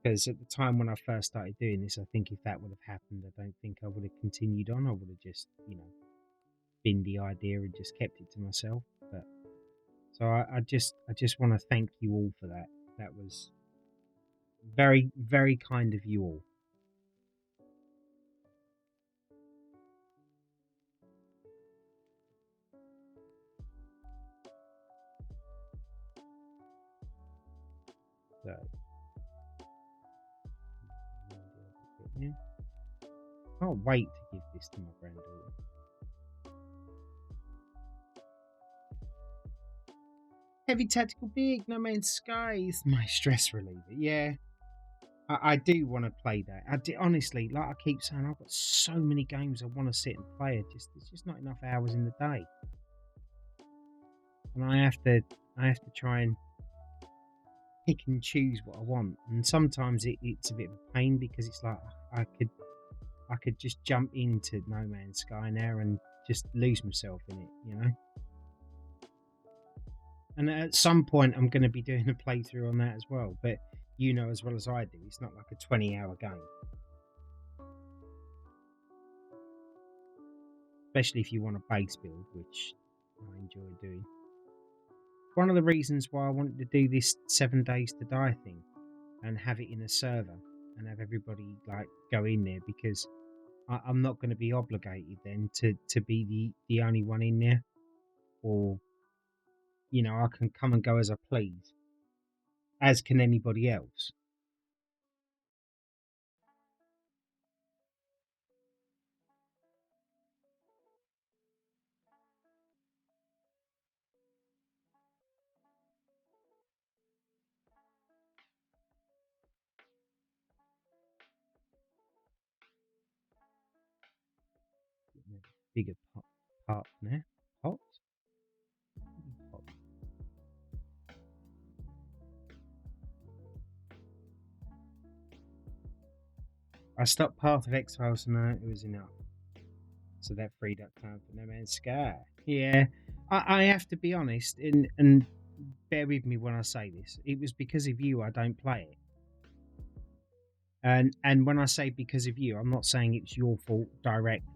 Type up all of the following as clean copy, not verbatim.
Because at the time when I first started doing this, I think if that would have happened, I don't think I would have continued on. I would have just, binned the idea and just kept it to myself. But so I just want to thank you all for that. That was very, very kind of you all. So, yeah. Can't wait to give this to my granddaughter. Heavy Tactical Big, No Man's Sky is my stress reliever. Yeah, I do want to play that. Honestly, like I keep saying, I've got so many games I want to sit and play. It's just not enough hours in the day, and I have to try and pick and choose what I want. And sometimes it's a bit of a pain because it's like I could just jump into No Man's Sky now and just lose myself in it. And at some point, I'm going to be doing a playthrough on that as well. But you know as well as I do, it's not like a 20-hour game. Especially if you want a base build, which I enjoy doing. One of the reasons why I wanted to do this 7 Days to Die thing and have it in a server and have everybody like go in there, because I'm not going to be obligated then to be the only one in there, or I can come and go as I please, as can anybody else. Bigger pot now. Pot? Pot. I stopped Path of Exile, so now it was enough. So that freed up time for No Man's Sky. Yeah, I have to be honest, and bear with me when I say this. It was because of you I don't play it. And when I say because of you, I'm not saying it's your fault directly.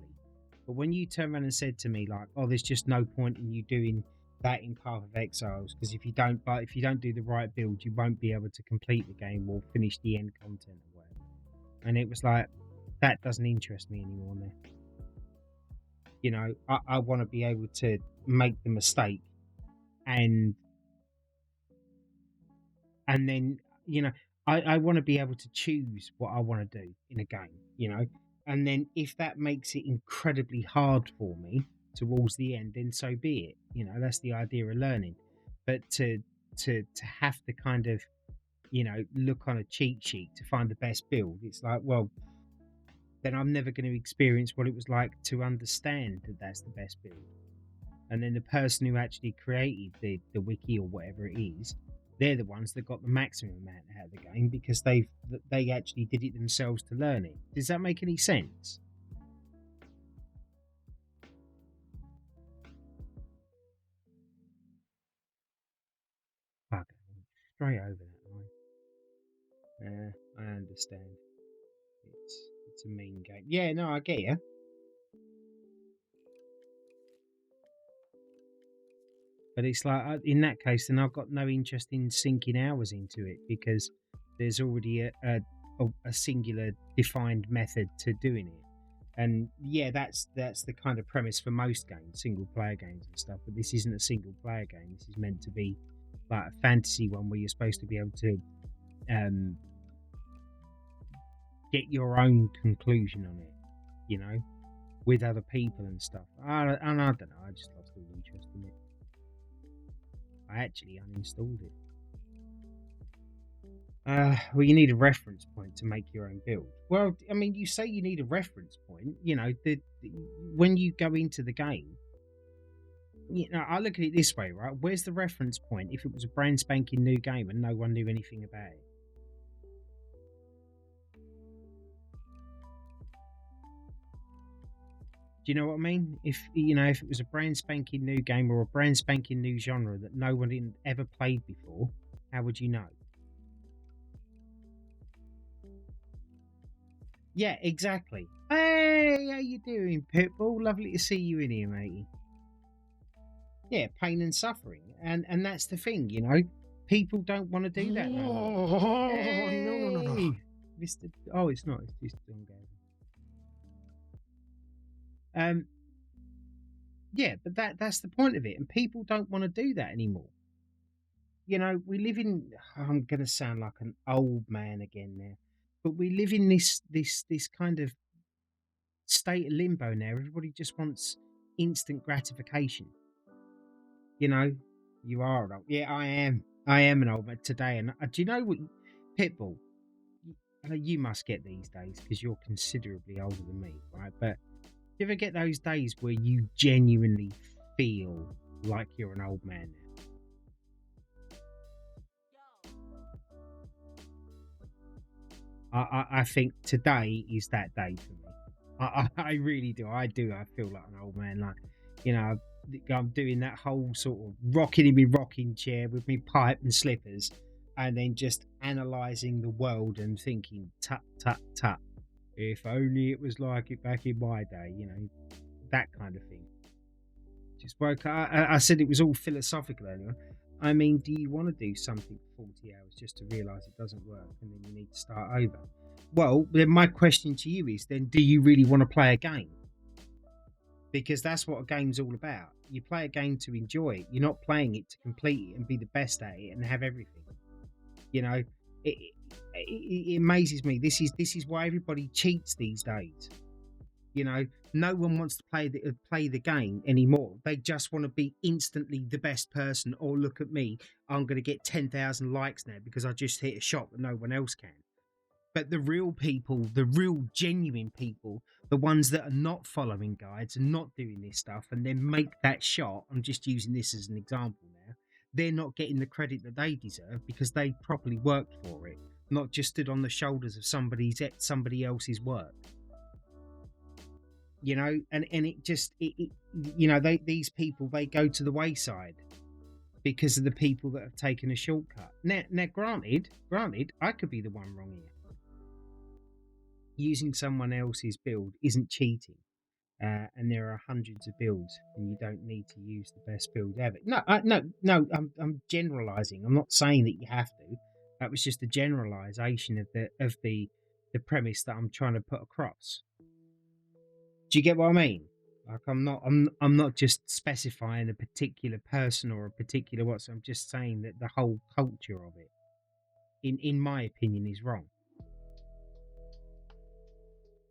But when you turned around and said to me like, "Oh, there's just no point in you doing that in Path of Exiles, because if you don't do the right build, you won't be able to complete the game or finish the end content or whatever." And it was like, that doesn't interest me anymore now. I want to be able to make the mistake and then I want to be able to choose what I want to do in a game. And then if that makes it incredibly hard for me towards the end, then so be it. That's the idea of learning. But to have to kind of look on a cheat sheet to find the best build, it's like, well, then I'm never going to experience what it was like to understand that that's the best build. And then the person who actually created the wiki or whatever it is, they're the ones that got the maximum amount out of the game because they actually did it themselves to learn it. Does that make any sense? Fuck, straight over that line. I understand. It's a mean game. Yeah, no, I get you. But it's like, in that case, then I've got no interest in sinking hours into it because there's already a singular defined method to doing it. And yeah, that's the kind of premise for most games, single player games and stuff. But this isn't a single player game. This is meant to be like a fantasy one where you're supposed to be able to um, get your own conclusion on it, with other people and stuff. And I don't know. I just lost all interest in it. I actually uninstalled it. Well, you need a reference point to make your own build. Well, I mean, you say you need a reference point. When you go into the game, I look at it this way, right? Where's the reference point if it was a brand spanking new game and no one knew anything about it? Do you know what I mean? If it was a brand spanking new game or a brand spanking new genre that no one had ever played before, how would you know? Yeah, exactly. Hey, how you doing, Pitbull? Lovely to see you in here, matey. Yeah, pain and suffering, and that's the thing, you know. People don't want to do that no more. Oh, no. Hey, Mister. Oh, it's not. It's just John Gavin. Um, yeah, but that's the point of it, and people don't want to do that anymore. You know, we live in. I'm going to sound like an old man again now, but we live in this kind of state of limbo now. Everybody just wants instant gratification. You know, you are an old. Yeah, I am. I am an old man today. And do you know what, Pitbull? You must get these days because you're considerably older than me, right? But do you ever get those days where you genuinely feel like you're an old man now? I think today is that day for me. I really do. I do. I feel like an old man. Like, you know, I'm doing that whole sort of rocking in my rocking chair with me pipe and slippers, and then just analysing the world and thinking, tut, tut, tut. If only it was like it back in my day, you know, that kind of thing. Just woke up. I said it was all philosophical earlier. I mean, do you want to do something for 40 hours just to realise it doesn't work and then you need to start over? Well, then my question to you is then do you really want to play a game? Because that's what a game's all about. You play a game to enjoy it. You're not playing it to complete it and be the best at it and have everything. You know, it amazes me. This is why everybody cheats these days. You know, no one wants to play the game anymore. They just want to be instantly the best person. Or look at me, I'm going to get 10,000 likes now because I just hit a shot that no one else can. But the real people, the real genuine people, the ones that are not following guides and not doing this stuff, and then make that shot. I'm just using this as an example now. They're not getting the credit that they deserve because they properly worked for it, not just stood on the shoulders of somebody else's work. You know, and it just you know, these people, they go to the wayside because of the people that have taken a shortcut. Now, granted, I could be the one wrong here. Using someone else's build isn't cheating, and there are hundreds of builds, and you don't need to use the best build ever. No. I'm generalizing. I'm not saying that you have to. That was just a generalization of the premise that I'm trying to put across. Do you get what I mean? Like I'm not just specifying a particular person or a particular what. So I'm just saying that the whole culture of it, in my opinion, is wrong.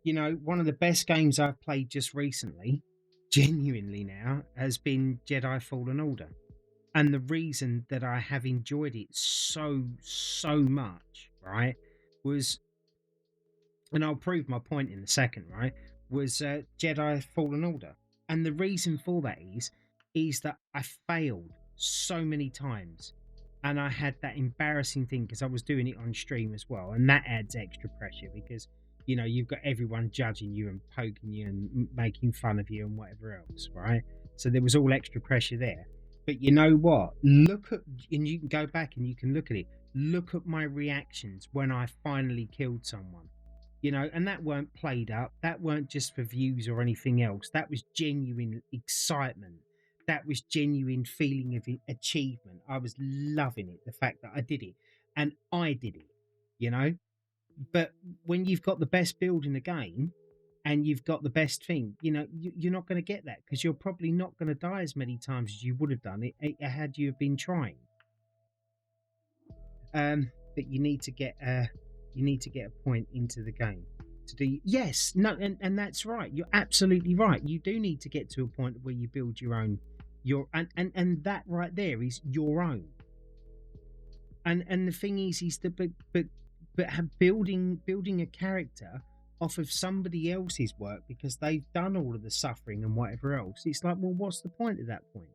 You know, one of the best games I've played just recently, genuinely now, has been Jedi Fallen Order. And the reason that I have enjoyed it so much, right, was, and I'll prove my point in a second, right, was Jedi Fallen Order. And the reason for that is that I failed so many times. And I had that embarrassing thing because I was doing it on stream as well. And that adds extra pressure because, you know, you've got everyone judging you and poking you and making fun of you and whatever else, right? So there was all extra pressure there. But you know what? Look at, and you can go back and you can look at it. Look at my reactions when I finally killed someone, you know, and that weren't played up. That weren't just for views or anything else. That was genuine excitement. That was genuine feeling of achievement. I was loving it, the fact that I did it, and I did it, you know. But when you've got the best build in the game and you've got the best thing, you know, you're not going to get that because you're probably not going to die as many times as you would have done it had you have been trying. But you need to get a point into the game to do. Yes, no, and that's right. You're absolutely right. You do need to get to a point where you build your own, and that right there is your own. And the thing is that but have building a character off of somebody else's work because they've done all of the suffering and whatever else. It's like, well, what's the point at that point?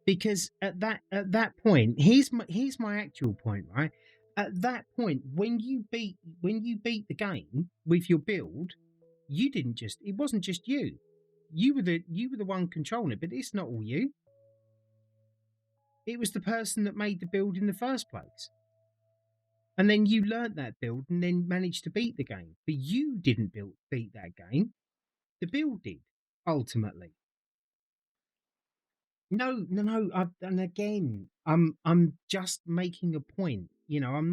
Because at that point, here's my actual point, right? At that point, when you beat the game with your build, you didn't just it wasn't just you. You were the one controlling it, but it's not all you. It was the person that made the build in the first place. And then you learnt that build and then managed to beat the game. But you didn't beat that game. The build did, ultimately. No. And again, I'm just making a point. You know, I'm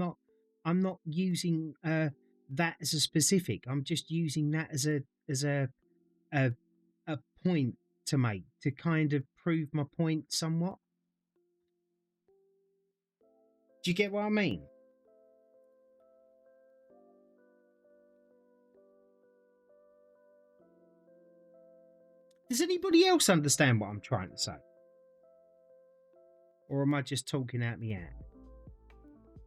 not using that as a specific. I'm just using that as a a point to make to kind of prove my point somewhat. Do you get what I mean? Does anybody else understand what I'm trying to say? Or am I just talking out my hat?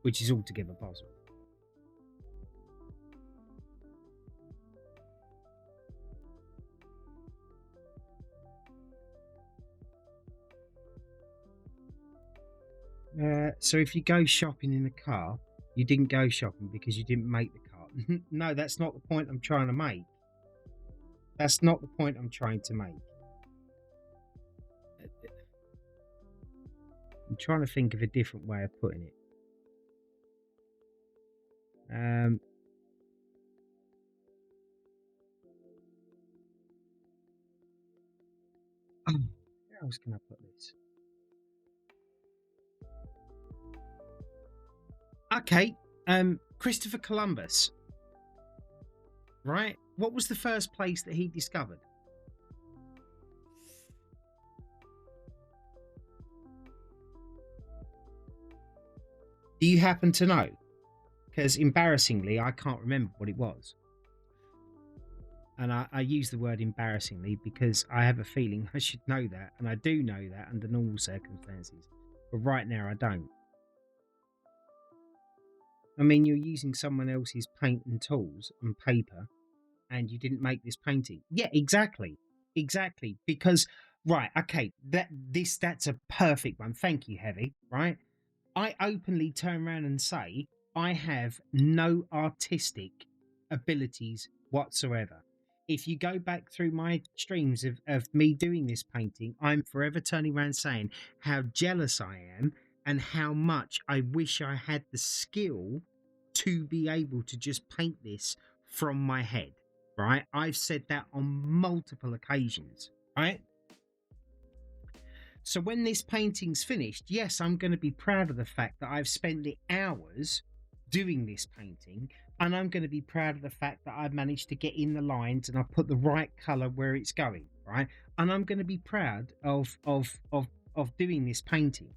Which is altogether possible. So if you go shopping in a car, you didn't go shopping because you didn't make the car. No, that's not the point I'm trying to make. That's not the point I'm trying to make. I'm trying to think of a different way of putting it. Where else can I put this? Okay, Christopher Columbus. Right? What was the first place that he discovered? Do you happen to know? Because embarrassingly, I can't remember what it was. And I use the word embarrassingly because I have a feeling I should know that, and I do know that under normal circumstances. But right now, I don't. I mean, you're using someone else's paint and tools and paper, and you didn't make this painting. Yeah, exactly. Because right, okay, that's a perfect one. Thank you, Heavy. Right, I openly turn around and say I have no artistic abilities whatsoever. If you go back through my streams of me doing this painting, I'm forever turning around saying how jealous I am and how much I wish I had the skill to be able to just paint this from my head. Right? I've said that on multiple occasions. Right? So when this painting's finished, yes, I'm going to be proud of the fact that I've spent the hours doing this painting, and I'm going to be proud of the fact that I've managed to get in the lines and I put the right color where it's going, right? And I'm going to be proud of doing this painting.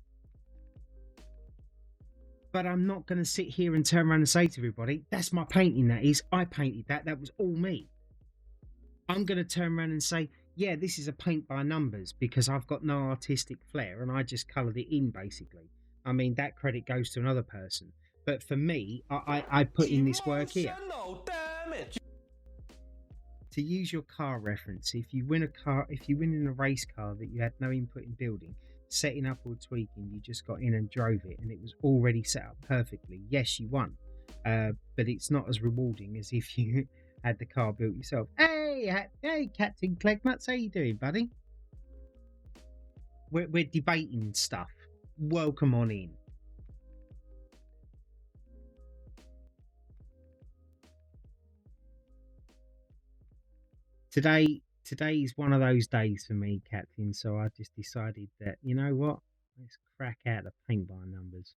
But I'm not going to sit here and turn around and say to everybody, that's my painting, that is. I painted that. That was all me. I'm going to turn around and say, yeah, this is a paint by numbers because I've got no artistic flair and I just coloured it in, basically. I mean, that credit goes to another person. But for me, I put in this work here. To use your car reference, if you win in a race car that you had no input in building, setting up or tweaking, you just got in and drove it and it was already set up perfectly, yes, you won. But it's not as rewarding as if you had the car built yourself. Hey, Captain Clegnuts, how you doing, buddy? We're debating stuff. Welcome on in. Today is one of those days for me, Captain. So I just decided that, you know what? Let's crack out the paint by numbers.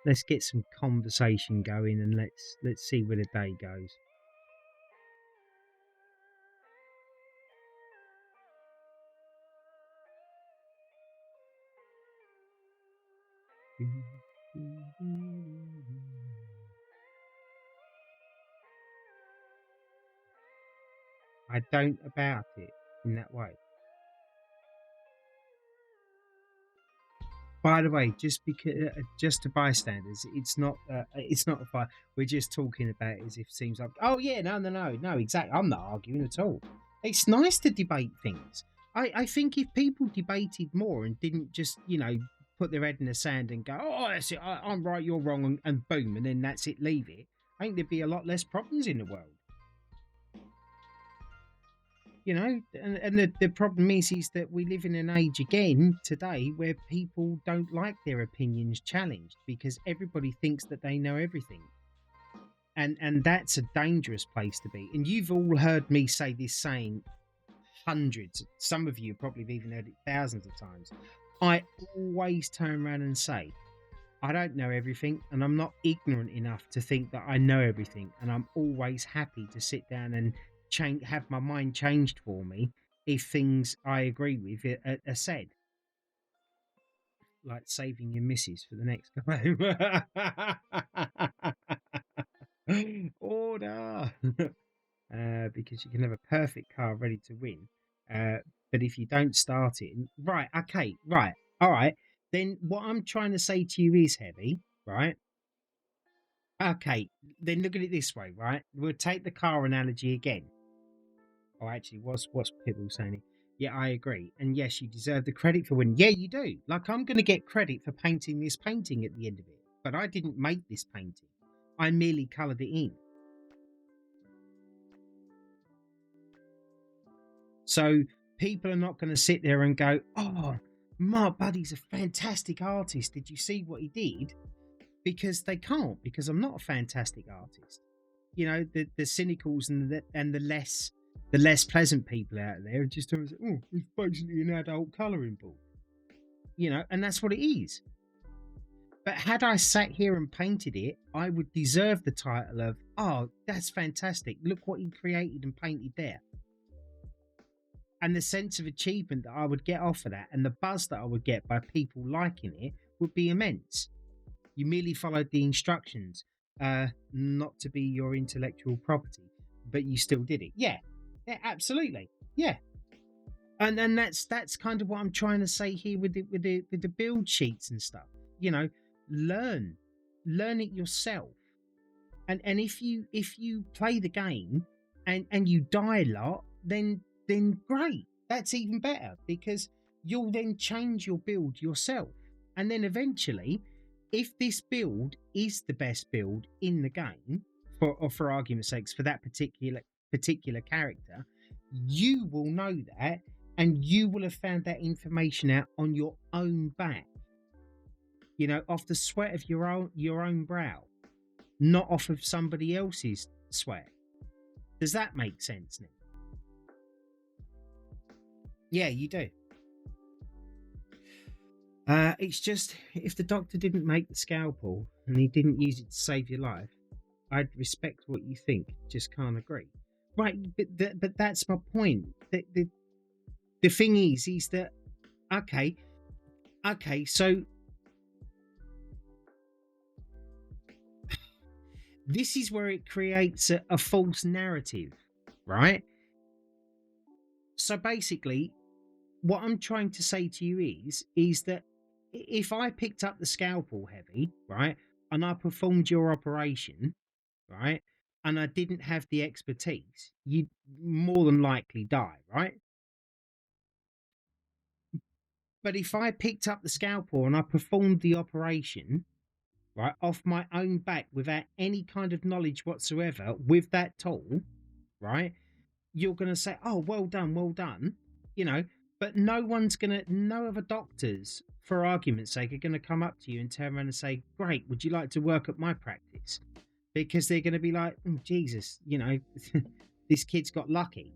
Let's get some conversation going and let's see where the day goes. I don't about it in that way. By the way, just to bystanders, it's not a fight. We're just talking about it as if it seems like, oh yeah, no, exactly. I'm not arguing at all. It's nice to debate things. I think if people debated more and didn't just, put their head in the sand and go, oh, that's it, I'm right, you're wrong, and boom, and then that's it, leave it, I think there'd be a lot less problems in the world. You know, and the problem is that we live in an age again today where people don't like their opinions challenged because everybody thinks that they know everything. And that's a dangerous place to be. And you've all heard me say this saying hundreds, some of you probably have even heard it thousands of times. I always turn around and say, I don't know everything, and I'm not ignorant enough to think that I know everything. And I'm always happy to sit down and have my mind changed for me if things I agree with are said. Like saving your missus for the next game. Order! Because you can have a perfect car ready to win. But if you don't start it, right, okay, right, all right, then what I'm trying to say to you is, Heavy, right? Okay, then look at it this way, right? We'll take the car analogy again. Oh, actually, what's Pitbull saying? Yeah, I agree. And yes, you deserve the credit for winning. Yeah, you do. Like, I'm going to get credit for painting this painting at the end of it. But I didn't make this painting. I merely coloured it in. So people are not going to sit there and go, oh, Mark Buddy's a fantastic artist. Did you see what he did? Because they can't, because I'm not a fantastic artist. You know, the cynicals and the less pleasant people out there are just always, oh, it's basically an adult colouring book. You know, and that's what it is. But had I sat here and painted it, I would deserve the title of, oh, that's fantastic. Look what he created and painted there. And the sense of achievement that I would get off of that and the buzz that I would get by people liking it would be immense. You merely followed the instructions, not to be your intellectual property, but you still did it. Yeah, absolutely. Yeah. And then that's kind of what I'm trying to say here with the build sheets and stuff. You know, learn it yourself. And if you play the game and you die a lot, then great. That's even better because you'll then change your build yourself. And then eventually, if this build is the best build in the game, for argument's sakes, for that particular character, you will know that and you will have found that information out on your own back. You know, off the sweat of your own brow, not off of somebody else's sweat. Does that make sense, Nick? Yeah, you do. It's just, if the doctor didn't make the scalpel and he didn't use it to save your life, I'd respect what you think, just can't agree. Right, but that's my point. The thing is that, okay, so this is where it creates a false narrative, right? So basically, what I'm trying to say to you is that if I picked up the scalpel, Heavy, right, and I performed your operation, right, and I didn't have the expertise, you'd more than likely die, right? But if I picked up the scalpel and I performed the operation, right, off my own back without any kind of knowledge whatsoever with that tool, right, you're going to say, oh, well done, you know, but no other doctors, for argument's sake, are going to come up to you and turn around and say, great, would you like to work at my practice? Because they're going to be like, oh, Jesus, you know, this kid's got lucky,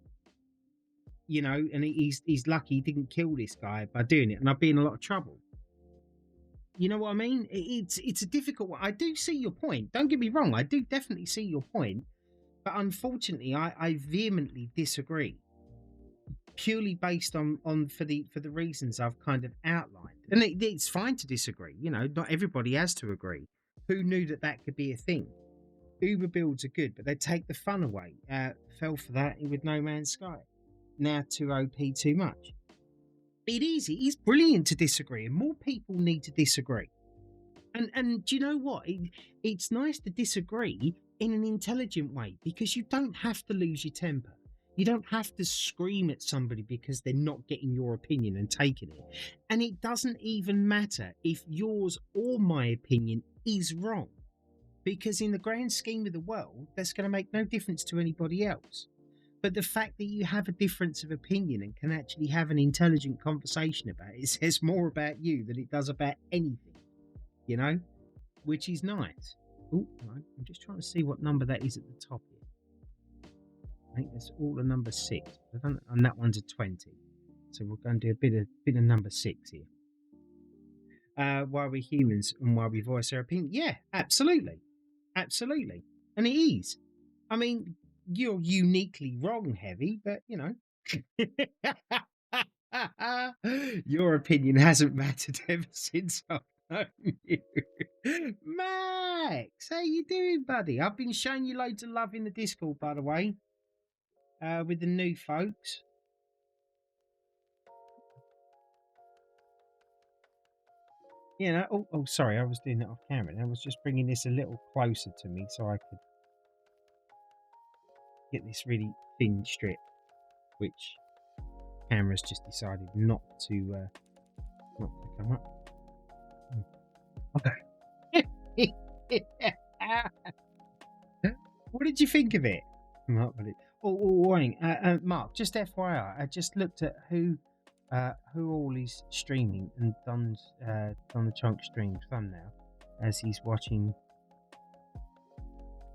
you know, and he's lucky he didn't kill this guy by doing it, and I'd be in a lot of trouble. You know what I mean? It's a difficult one. I do see your point. Don't get me wrong. I do definitely see your point. But unfortunately, I vehemently disagree, purely based on for the reasons I've kind of outlined. And it's fine to disagree. You know, not everybody has to agree. Who knew that could be a thing? Uber builds are good, but they take the fun away. Fell for that with No Man's Sky. Now too OP, too much. It's brilliant to disagree, and more people need to disagree. And do you know what? It's nice to disagree in an intelligent way, because you don't have to lose your temper. You don't have to scream at somebody because they're not getting your opinion and taking it. And it doesn't even matter if yours or my opinion is wrong, because in the grand scheme of the world, that's going to make no difference to anybody else. But the fact that you have a difference of opinion and can actually have an intelligent conversation about it says more about you than it does about anything, you know, which is nice. Oh, right. I'm just trying to see what number that is at the top here. I think that's all a number 6. And that one's a 20. So we're going to do a bit of number 6 here. Why we're humans and why we voice our opinion. Yeah, absolutely. Absolutely. And it is. I mean, you're uniquely wrong, Heavy, but you know. Your opinion hasn't mattered ever since I've known you. Max, how you doing, buddy? I've been showing you loads of love in the Discord, by the way, with the new folks. You know, oh, sorry, I was doing that off camera. I was just bringing this a little closer to me so I could get this really thin strip, which camera's just decided not to come up. Okay. What did you think of it, Mark? Mark, just FYI, I just looked at who all is streaming and done the Chunk stream thumbnail as he's watching,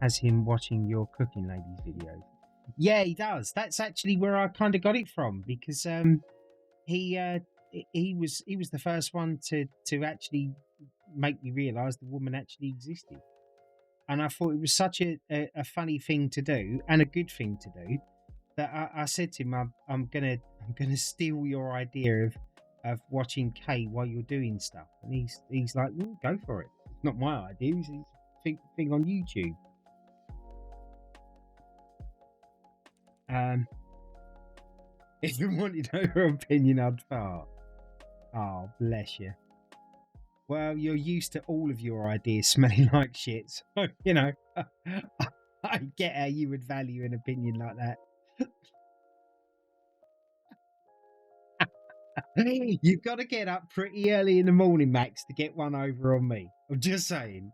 as him watching your Cooking Ladies videos. Yeah, he does. That's actually where I kind of got it from, because he was the first one to actually make me realise the woman actually existed, and I thought it was such a funny thing to do and a good thing to do that I said to him, I'm gonna steal your idea of watching Kay while you're doing stuff, and he's like, go for it. It's not my idea. It's a thing on YouTube. If you wanted to know her opinion, I'd fart. Oh, bless you. Well, you're used to all of your ideas smelling like shit, so, you know, I get how you would value an opinion like that. You've got to get up pretty early in the morning, Max, to get one over on me. I'm just saying.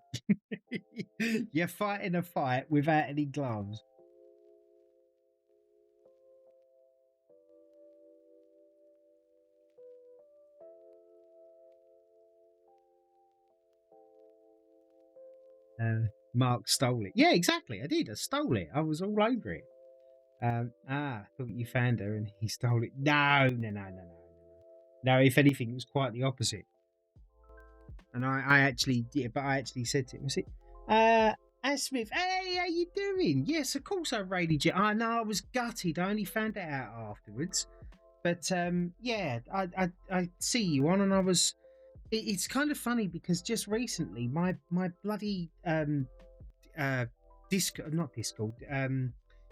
You're fighting a fight without any gloves. Mark stole it. Yeah, exactly. I did. I stole it. I was all over it. Thought you found her and he stole it. No. No, if anything, it was quite the opposite. And I actually did, but I actually said to him, was it, Smith, hey, how you doing? Yes, of course I raided you. I know, I was gutted. I only found it out afterwards. But yeah, I see you on, and I was. It's kind of funny because just recently my bloody Discord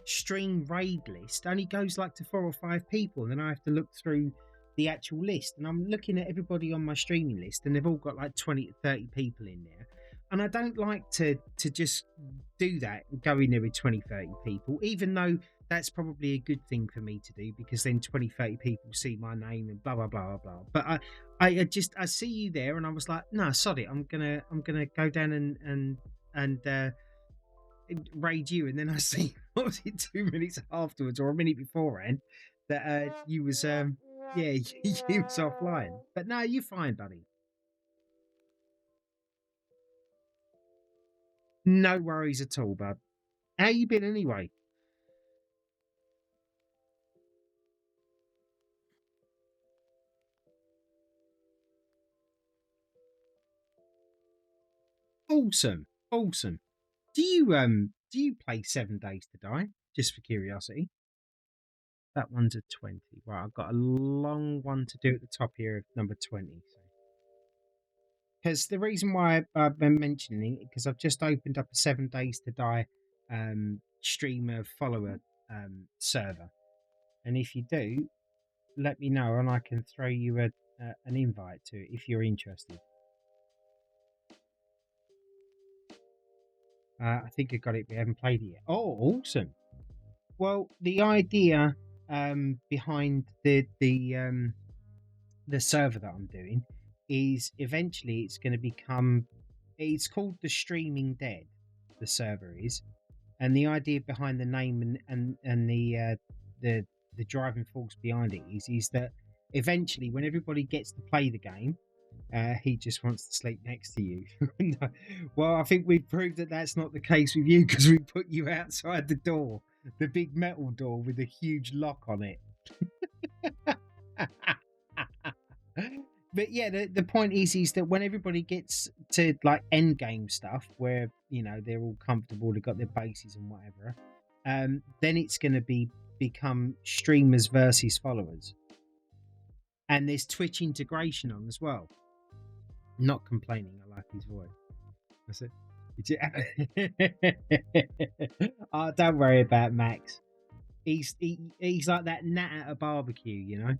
stream raid list only goes like to 4 or 5 people, and then I have to look through the actual list, and I'm looking at everybody on my streaming list, and they've all got like 20 to 30 people in there, and I don't like to just do that and go in there with 20, 30 people, even though that's probably a good thing for me to do, because then 20, 30 people see my name and blah blah blah blah. But I see you there, and I was like, no, sod it, I'm gonna go down and raid you, and then I see, what was it, 2 minutes afterwards or a minute beforehand, that you was yeah, you was offline. But no, you're fine, buddy. No worries at all, bud. How you been anyway? Awesome. Do you play 7 Days to Die? Just for curiosity. That one's a 20. Right, I've got a long one to do at the top here of number 20. Because the reason why I've been mentioning it, because I've just opened up a 7 Days to Die streamer follower server, and if you do, let me know and I can throw you an invite to it if you're interested. I think I got it. We haven't played it yet. Oh, awesome! Well, the idea behind the server that I'm doing is eventually it's going to become. It's called the Streaming Dead. The server is, and the idea behind the name and the driving force behind it is that eventually, when everybody gets to play the game, he just wants to sleep next to you. No. Well, I think we've proved that that's not the case with you because we put you outside the door, the big metal door with a huge lock on it. But yeah, the point is that when everybody gets to like end game stuff where they're all comfortable, they've got their bases and whatever, then it's going to become streamers versus followers, and there's Twitch integration on as well. Not complaining, I like his voice. That's it. Oh, don't worry about Max. He's like that gnat at a barbecue,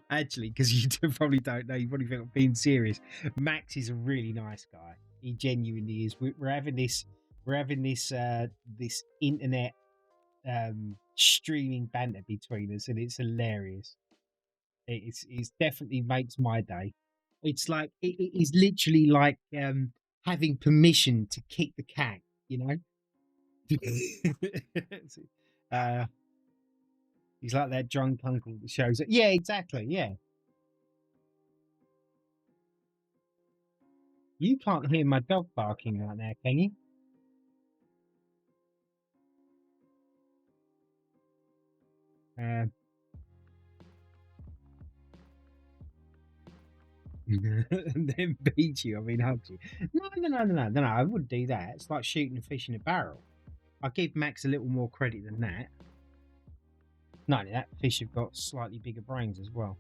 Actually, because you probably don't know, you probably think I'm being serious. Max is a really nice guy. He genuinely is. We're having this this internet streaming banter between us, and it's hilarious. It's definitely makes my day. It's like it is literally like having permission to kick the cat, He's like that drunk uncle that shows it. Yeah, exactly. Yeah. You can't hear my dog barking right now, can you? And then beat you. I mean, hug you. No. I wouldn't do that. It's like shooting a fish in a barrel. I give Max a little more credit than that. No, that fish have got slightly bigger brains as well.